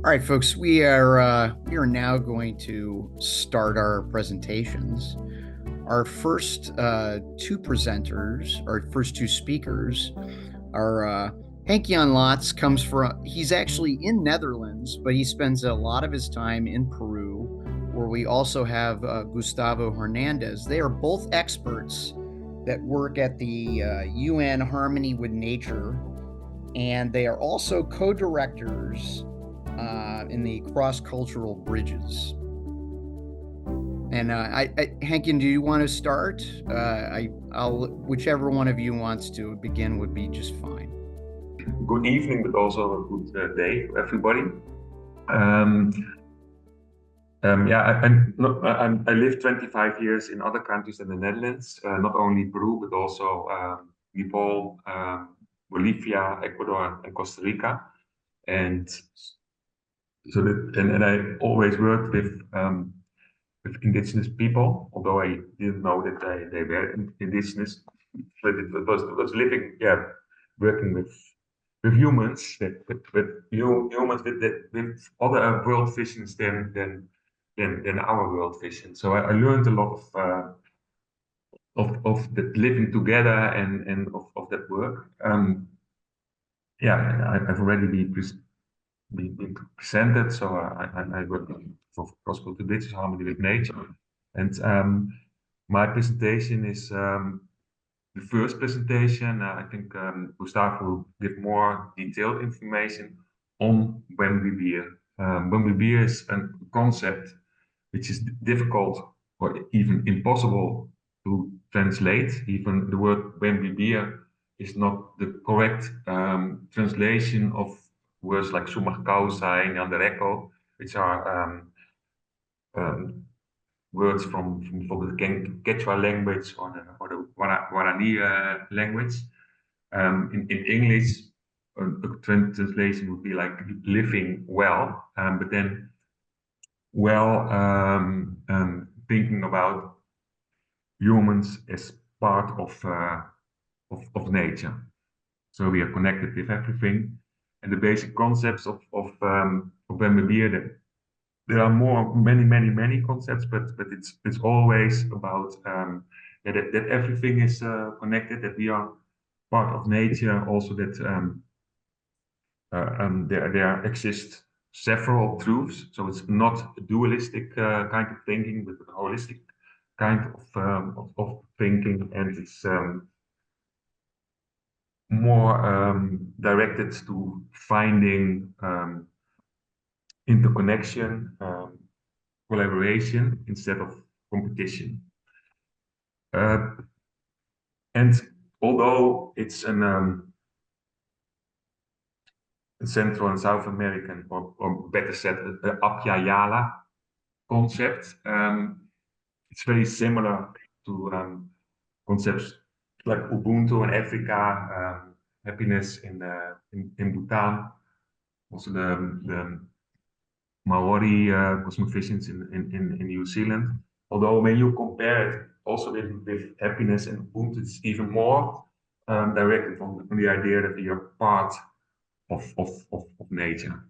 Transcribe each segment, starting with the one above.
All right, folks, we are now going to start our presentations. Our first two presenters, our first two speakers, are Henkjan Laats comes from. He's actually in Netherlands, but he spends a lot of his time in Peru, where we also have Gustavo Hernandez. They are both experts that work at the UN Harmony with Nature, and they are also co-directors in the cross-cultural bridges. And Henkin, do you want to start? I'll whichever one of you wants to begin would be just fine. Good evening, but also a good day to everybody. I lived 25 years in other countries than the Netherlands, not only Peru, but also Nepal, Bolivia, Ecuador, and Costa Rica. And so and I always worked with indigenous people, although I didn't know that they were indigenous. But it was living, working with humans, with humans with other world visions than our world vision. So I learned a lot of the living together and of that work. I've already been presented. So I work for cross-cultural bridges, harmony with nature, and my presentation is the first presentation. I think Gustavo will give more detailed information on Buen Vivir. Buen Vivir is a concept which is difficult or even impossible to translate. Even the word Buen Vivir is not the correct translation of words like sumar causa and andereco, which are words from the Quechua language or the Guarani language. In English, a translation would be like living well, but then thinking about humans as part of nature. So we are connected with everything, and the basic concepts of Buen Vivir. There are many concepts, but it's always about that everything is connected, that we are part of nature. Also that there exist several truths, so it's not a dualistic kind of thinking, but a holistic kind of thinking, and it's more directed to finding interconnection, collaboration instead of competition. And although it's a Central and South American, or better said, Apia Yala concept, it's very similar to concepts like Ubuntu in Africa, happiness in Bhutan, also the Maori cosmovisions in New Zealand. Although when you compare it also with happiness and Ubuntu, it's even more directed on the idea that we are part of nature.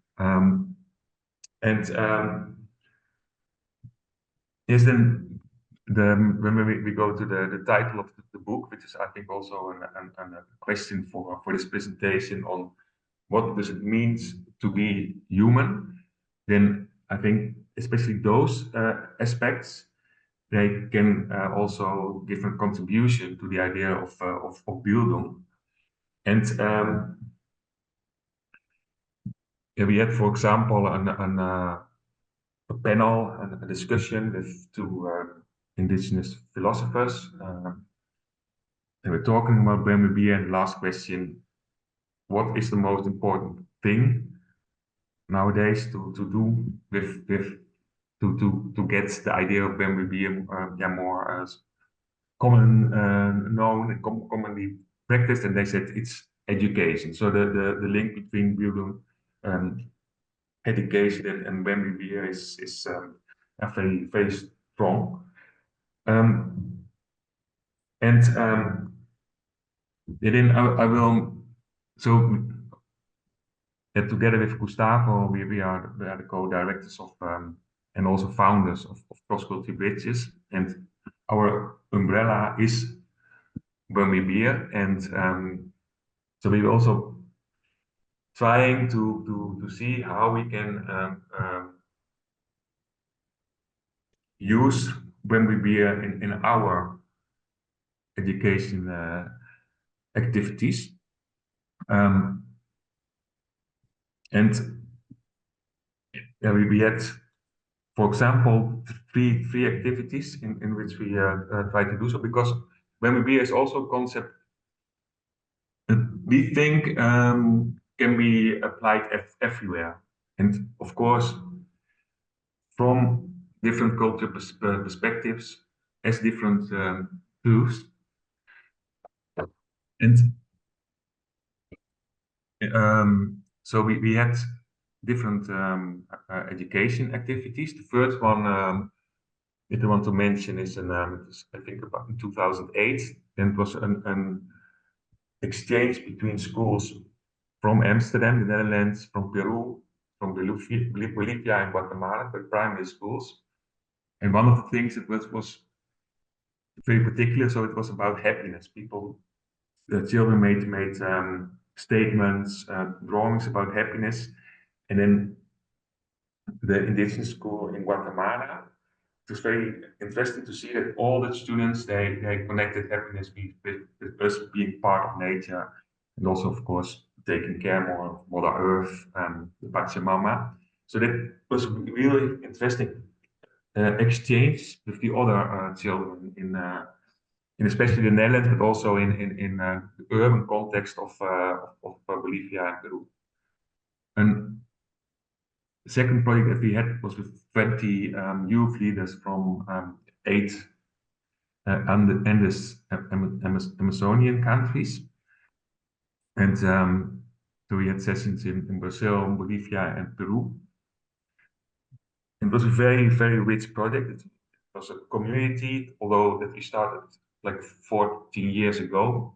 Yes, then when we go to the title of the book, which is I think also a question for this presentation on what does it mean to be human, then I think especially those aspects, they can also give a contribution to the idea of Bildung. And we had, for example, a panel and a discussion with two indigenous philosophers. They were talking about Buen Vivir, and the last question: what is the most important thing nowadays to do with to get the idea of Buen Vivir more commonly practiced? And they said it's education. So the link between Bildung education and Buen Vivir is very strong. And then I will, so together with Gustavo, we are the co-directors of and also founders of Cross-Culture Bridges, and our umbrella is Buen Vivir, and so we're also trying to see how we can use Buen Vivir in our education activities. And we had, for example, three activities in which we try to do so, because Buen Vivir is also a concept that we think can be applied everywhere. And of course, from different culture perspectives, as different tools. And so we had different education activities. The first one that I want to mention is, it was, I think, about in 2008. And it was an exchange between schools from Amsterdam, the Netherlands, from Peru, from Bolivia and Guatemala, the primary schools. And one of the things that was very particular, so it was about happiness. The children made statements, drawings about happiness, and then the indigenous school in Guatemala. It was very interesting to see that all the students they connected happiness with us being part of nature, and also of course taking care more of Mother Earth and the Pachamama. So that was really interesting exchange with the other children in especially the Netherlands, but also in the urban context of Bolivia and Peru. And the second project that we had was with 20 youth leaders from 8 Amazonian countries. And so we had sessions in Brazil, Bolivia, and Peru. It was a very, very rich project. It was a community, although that we started like 14 years ago.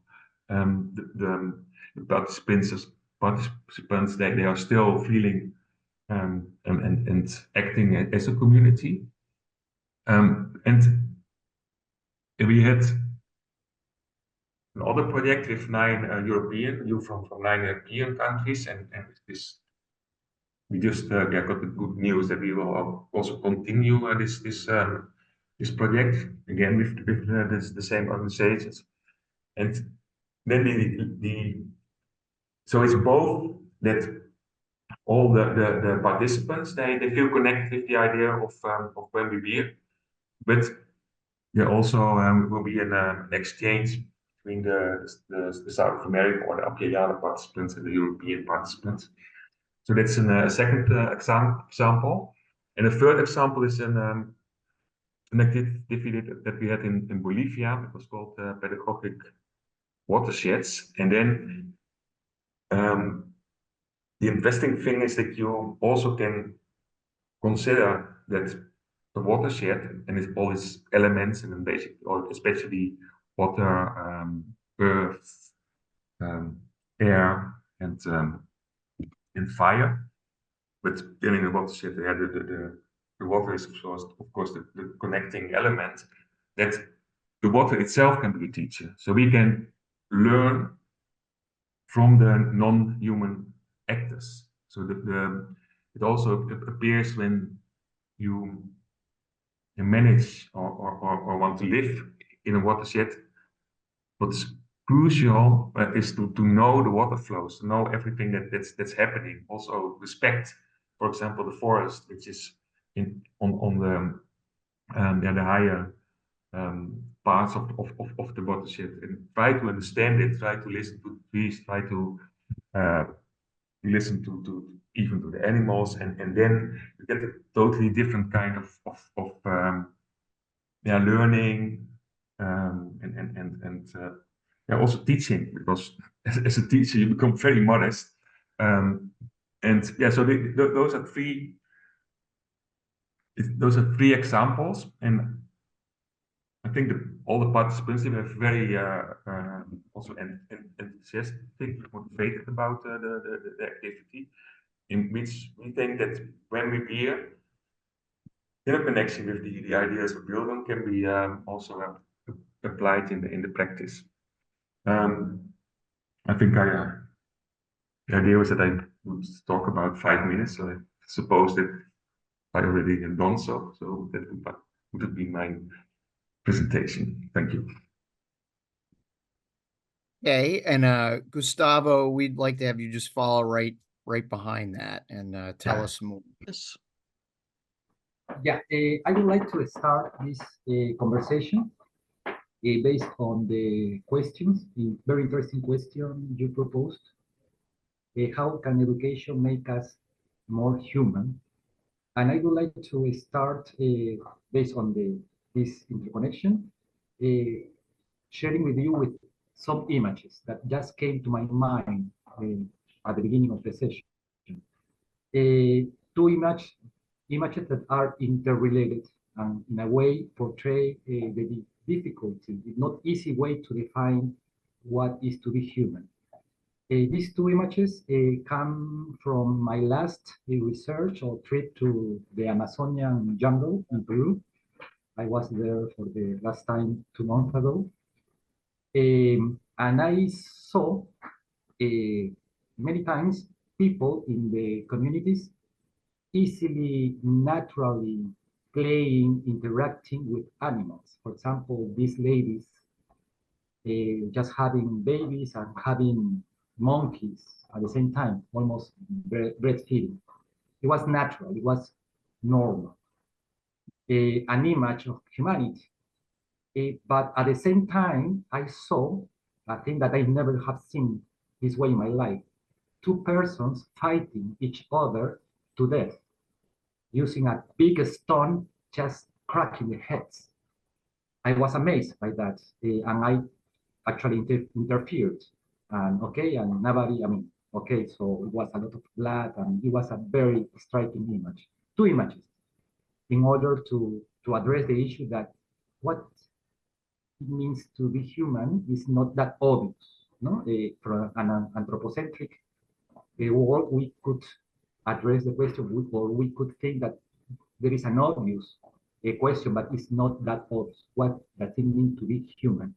The participants they are still feeling and acting as a community. And we had another project with 9 European youth from 9 European countries, and this we just got the good news that we will also continue this project again with the same organizations. And then so it's both that all the participants they feel connected with the idea of Buen Vivir, but there also will be an exchange between the South American or the Apiana participants and the European participants. So that's a second example. And the third example is an activity that we had in Bolivia. It was called pedagogic watersheds. And then the interesting thing is that you also can consider that the watershed and all its elements, and then or especially water, earth, air, and fire. But then in the watershed, the water is of course the connecting element. That the water itself can be a teacher. So we can learn from the non-human actors. So it also appears when you manage or want to live in a watershed. What's crucial is to know the water flows, to know everything that's happening. Also respect, for example, the forest, which is on the higher parts of the watershed, and try to understand it, try to listen to the trees, try to listen to even to the animals, and then you get a totally different kind of learning and also teaching, because as a teacher you become very modest, and so those are three examples, and I think that all the participants were very also enthusiastic, motivated about the activity, in which we think that when we beer, in a connection with the ideas of Bildung, can be also applied in the practice. I think the idea was that I would talk about 5 minutes, so I suppose that I already have done so. So that would be my presentation. Thank you. Okay, and Gustavo, we'd like to have you just follow right behind that and tell us more. Yes. Yeah, I would like to start this conversation based on the questions, the very interesting question you proposed. How can education make us more human? And I would like to start based on this interconnection, sharing with you with some images that just came to my mind at the beginning of the session. Two images that are interrelated and in a way portray the difficulty, the not easy way to define what is to be human. These two images come from my last research or trip to the Amazonian jungle in Peru. I was there for the last time 2 months ago. And I saw many times people in the communities easily, naturally playing, interacting with animals. For example, these ladies just having babies and having monkeys at the same time, almost breastfeeding. It was natural, it was normal. An image of humanity. But at the same time, I saw a thing that I never have seen this way in my life. 2 persons fighting each other to death, using a big stone, just cracking the heads. I was amazed by that, and I actually interfered. And okay, and nobody, I mean, okay, so it was a lot of blood, and it was a very striking image. 2 images, in order to address the issue that what it means to be human is not that obvious, no? From an anthropocentric world, we could address the question, or we could think that there is an obvious question, but it's not that obvious. What does it mean to be human?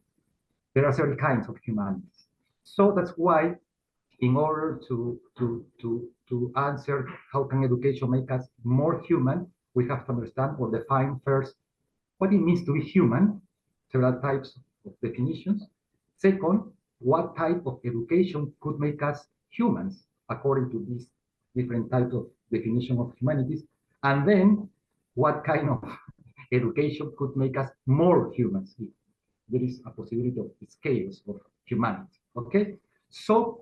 There are several kinds of humanities. So that's why, in order to answer how can education make us more human, we have to understand or define first what it means to be human, several types of definitions. Second, what type of education could make us humans according to these different types of definition of humanities. And then what kind of education could make us more humans if there is a possibility of scales of humanity. Okay, so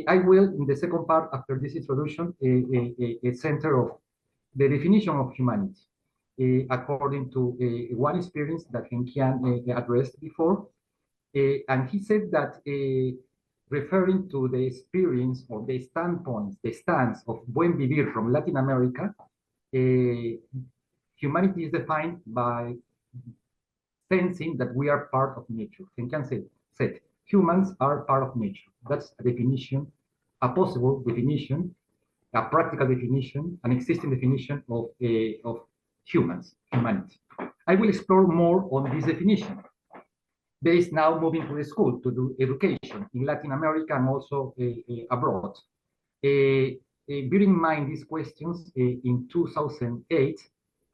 I will, in the second part after this introduction, a center of the definition of humanity according to one experience that Henkjan addressed before. And he said that referring to the experience or the standpoints, the stance of Buen Vivir from Latin America, humanity is defined by sensing that we are part of nature. Henkjan said, humans are part of nature. That's a definition, a possible definition, a practical definition, an existing definition of humans, humanity. I will explore more on this definition, based now moving to the school to do education in Latin America and also abroad. Bearing in mind these questions, in 2008,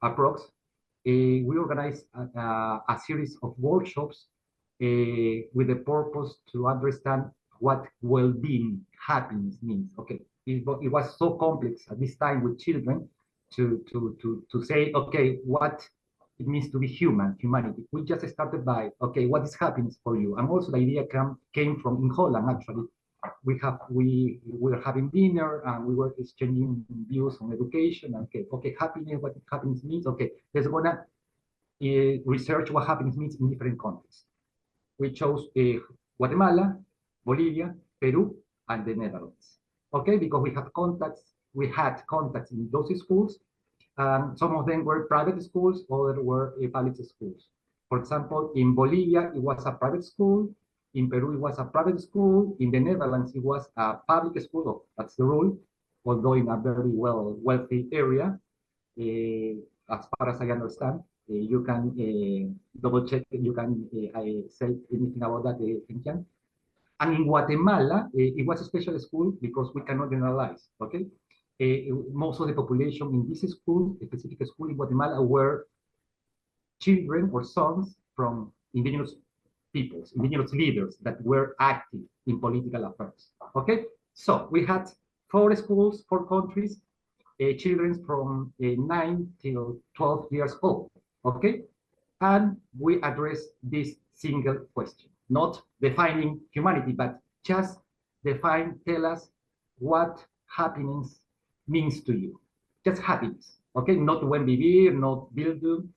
approx, we organized a series of workshops with the purpose to understand what well-being, happiness means. Okay, it was so complex at this time with children to say, okay, what it means to be humanity. We just started by, okay, what is happiness for you? And also the idea came from in Holland, actually. We were having dinner and we were exchanging views on education. Okay, happiness, what happiness means. Okay, let's gonna research what happiness means in different contexts. We chose Guatemala, Bolivia, Peru, and the Netherlands. Okay, because we had contacts in those schools. Some of them were private schools, others were public schools. For example, in Bolivia, it was a private school. In Peru, it was a private school. In the Netherlands, it was a public school. That's the rule, although in a very wealthy area. As far as I understand, you can double check. You can say anything about that, Henkjan. And in Guatemala, it was a special school because we cannot generalize. Okay, most of the population in this school, a specific school in Guatemala, were children or sons from indigenous peoples, indigenous leaders that were active in political affairs. Okay, so we had 4 schools, 4 countries, children from 9 till 12 years old. Okay, and we address this single question, not defining humanity, but just tell us what happiness means to you. Just happiness, okay? Not Buen Vivir, not Bildung,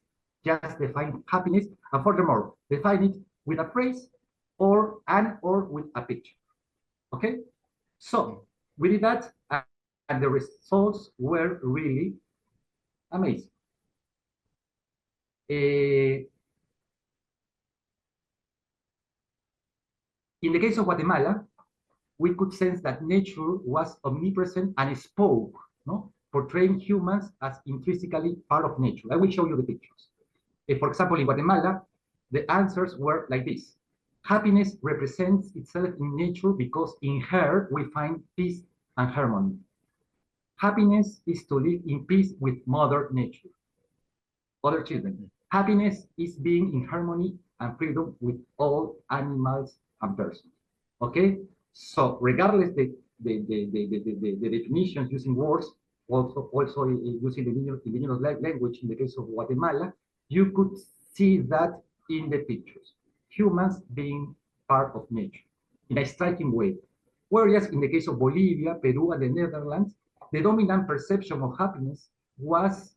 just define happiness, and furthermore, define it with a phrase or with a picture, okay? So we did that, and the results were really amazing. In the case of Guatemala, we could sense that nature was omnipresent and spoke, no? Portraying humans as intrinsically part of nature. I will show you the pictures. For example, in Guatemala, the answers were like this. Happiness represents itself in nature because in her we find peace and harmony. Happiness is to live in peace with Mother Nature. Other children. Happiness is being in harmony and freedom with all animals and persons. Okay? So regardless the definitions using words, also using the indigenous language in the case of Guatemala, you could see that in the pictures. Humans being part of nature in a striking way. Whereas in the case of Bolivia, Peru, and the Netherlands, the dominant perception of happiness was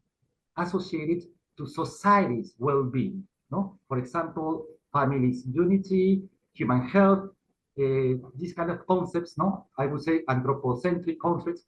associated to society's well-being. No? For example, families' unity, human health, these kind of concepts, no? I would say anthropocentric concepts,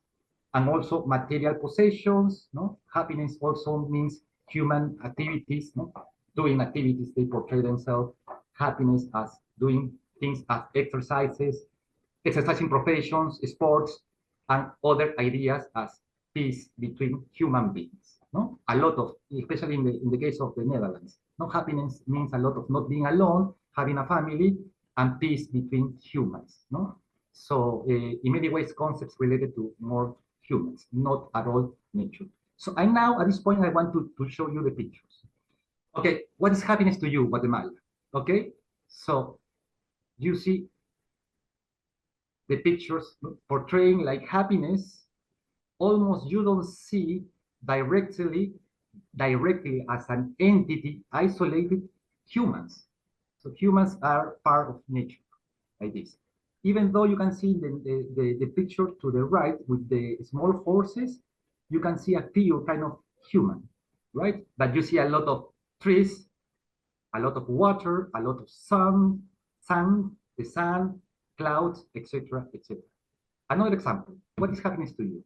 and also material possessions, no? Happiness also means human activities, no? Doing activities, they portray themselves. Happiness as doing things as exercising professions, sports, and other ideas as peace between human beings. No? A lot of, especially in the case of the Netherlands, no, happiness means a lot of not being alone, having a family, and peace between humans. No? So in many ways, concepts related to more humans, not at all nature. So I now, at this point, I want to show you the pictures. Okay, what is happiness to you, Guatemala? Okay, so you see the pictures portraying like happiness. Almost you don't see directly as an entity isolated humans. So humans are part of nature, like this. Even though you can see the picture to the right with the small horses, you can see a pure kind of human, right? But you see a lot of trees, a lot of water, a lot of sun, the sun, clouds, etc., etc. Another example, what is happiness to you?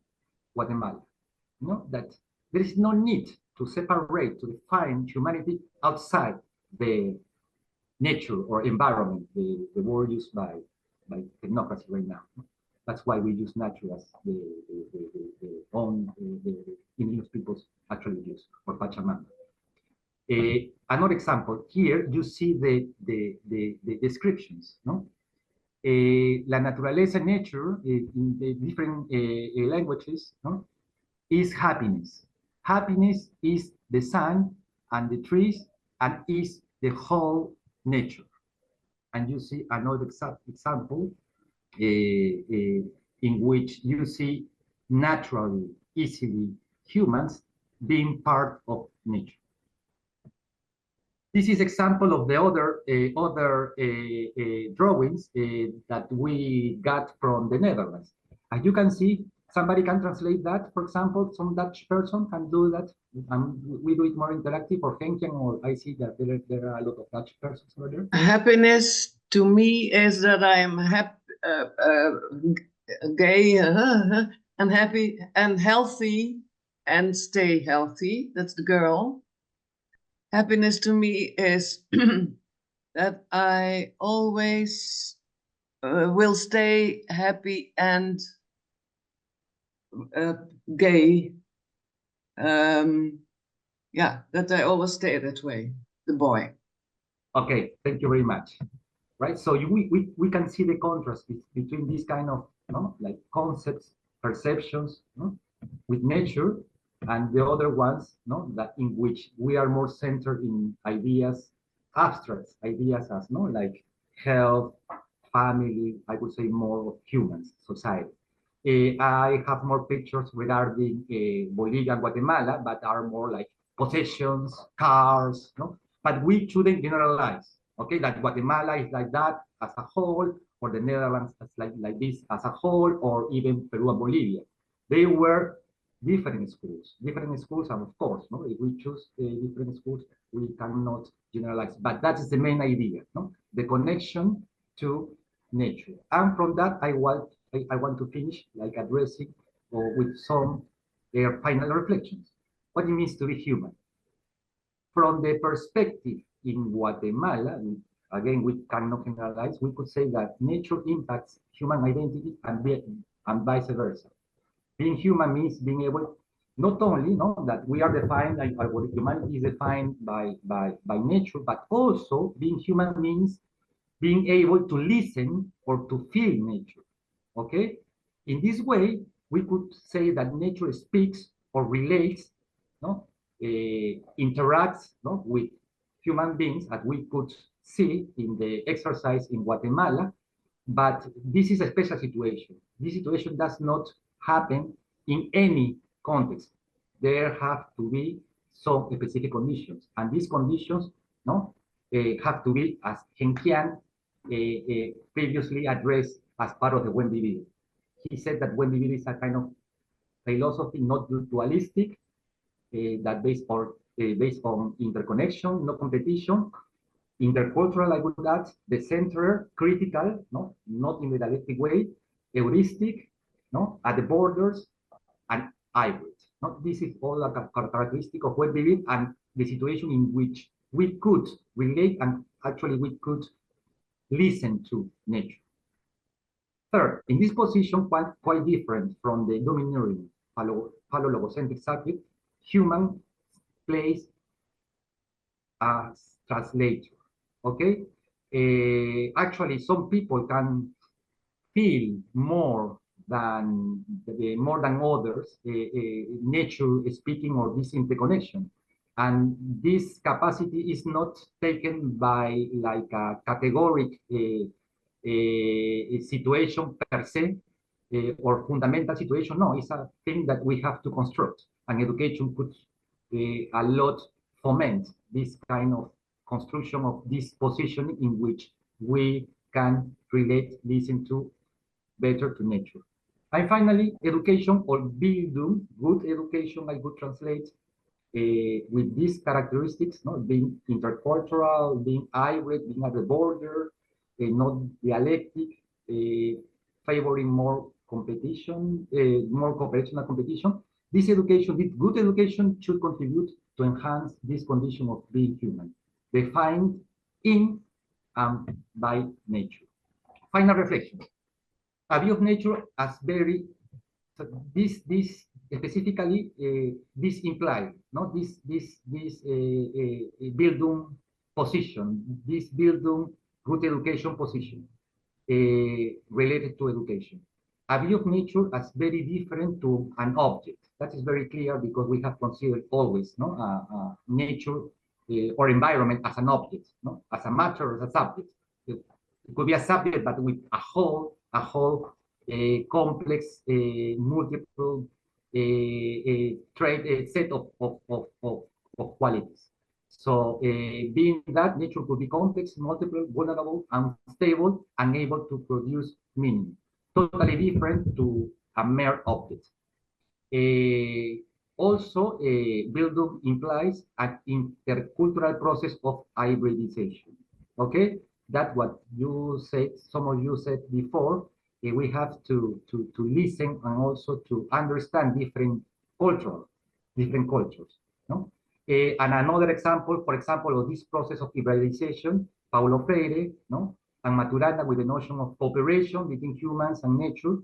Guatemala, you know, that there is no need to separate, to define humanity outside the nature or environment, the word used by technocracy right now. That's why we use nature as the indigenous peoples actually use, or Pachamama. Another example, here you see the descriptions, no? La naturaleza, nature, in the different languages, no? Is happiness. Happiness is the sun and the trees and is the whole nature. And you see another example in which you see naturally, easily humans being part of nature. This is example of the other drawings that we got from the Netherlands. As you can see, somebody can translate that. For example, some Dutch person can do that, and we do it more interactive. Or Henkjan, or I see that there are a lot of Dutch persons over there. Happiness to me is that I am gay and happy and healthy and stay healthy. That's the girl. happiness to me is that I always will stay happy and gay. Yeah, that I always stay that way, the boy. Okay, thank you very much. Right, so we can see the contrast between these kind of like concepts, perceptions with nature, and the other ones that in which we are more centered in ideas, abstract ideas as like health, family, I would say more of humans, society. I have more pictures regarding Bolivia and Guatemala, but are more like possessions, cars, but we shouldn't generalize, okay, that Guatemala is like that as a whole, or the Netherlands is like this as a whole, or even Peru and Bolivia. They were different schools, and of course, if we choose different schools, we cannot generalize, but that is the main idea, the connection to nature. And from that, I want to finish like addressing or with some final reflections. What it means to be human. From the perspective in Guatemala, again, we cannot generalize, we could say that nature impacts human identity and vice versa. Being human means being able, not only that we are defined, like our humanity is defined by nature, but also being human means being able to listen or to feel nature, okay? In this way, we could say that nature speaks or relates, interacts with human beings, as we could see in the exercise in Guatemala, but this is a special situation. This situation does not happen in any context. There have to be some specific conditions, and these conditions have to be, as Henkjan previously addressed as part of the Buen Vivir. He said that Buen Vivir is a kind of philosophy not dualistic, that based on interconnection, no competition, intercultural, I would add, the center, critical, not in the dialectic way, heuristic, at the borders, and hybrid. This is all a characteristic of Buen Vivir and the situation in which we could relate and actually we could listen to nature. Third, in this position, quite different from the domineering phallologocentric subject, human plays as translator, okay? Actually, some people can feel more than others, nature speaking or this interconnection. And this capacity is not taken by like a categoric situation per se, or fundamental situation. No, it's a thing that we have to construct. And education could a lot foment this kind of construction of this position in which we can relate, listen to better to nature. And finally, education or Bildung, good education, I would translate, with these characteristics, being intercultural, being hybrid, being at the border, not dialectic, favoring more competition, more cooperation and competition. This education, this good education, should contribute to enhance this condition of being human, defined in and by nature. Final reflection. A view of nature as very, so this specifically this implies this Bildung position, this Bildung good education position related to education. A view of nature as very different to an object. That is very clear because we have considered always nature or environment as an object, as a matter, as a subject. It could be a subject, but with a whole complex, multiple set of qualities. So being that, nature could be complex, multiple, vulnerable, unstable, and able to produce meaning. Totally different to a mere object. Also, Bildung implies an intercultural process of hybridization. Okay, that's what you said, some of you said before. We have to listen and also to understand different cultures, And another example, for example, of this process of liberalization, Paulo Freire, no, and Maturana with the notion of cooperation between humans and nature,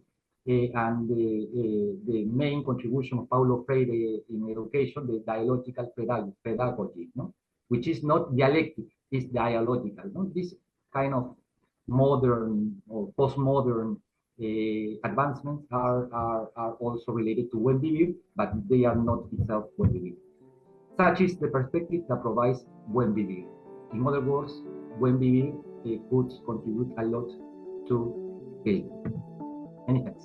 and the main contribution of Paulo Freire in education, the dialogical pedagogy, no, which is not dialectic, it's dialogical. No? This kind of modern or postmodern advancements are also related to Buen Vivir, but they are not itself Buen Vivir. Such is the perspective that provides Buen Vivir. In other words, Buen Vivir could contribute a lot to Bildung. Many thanks.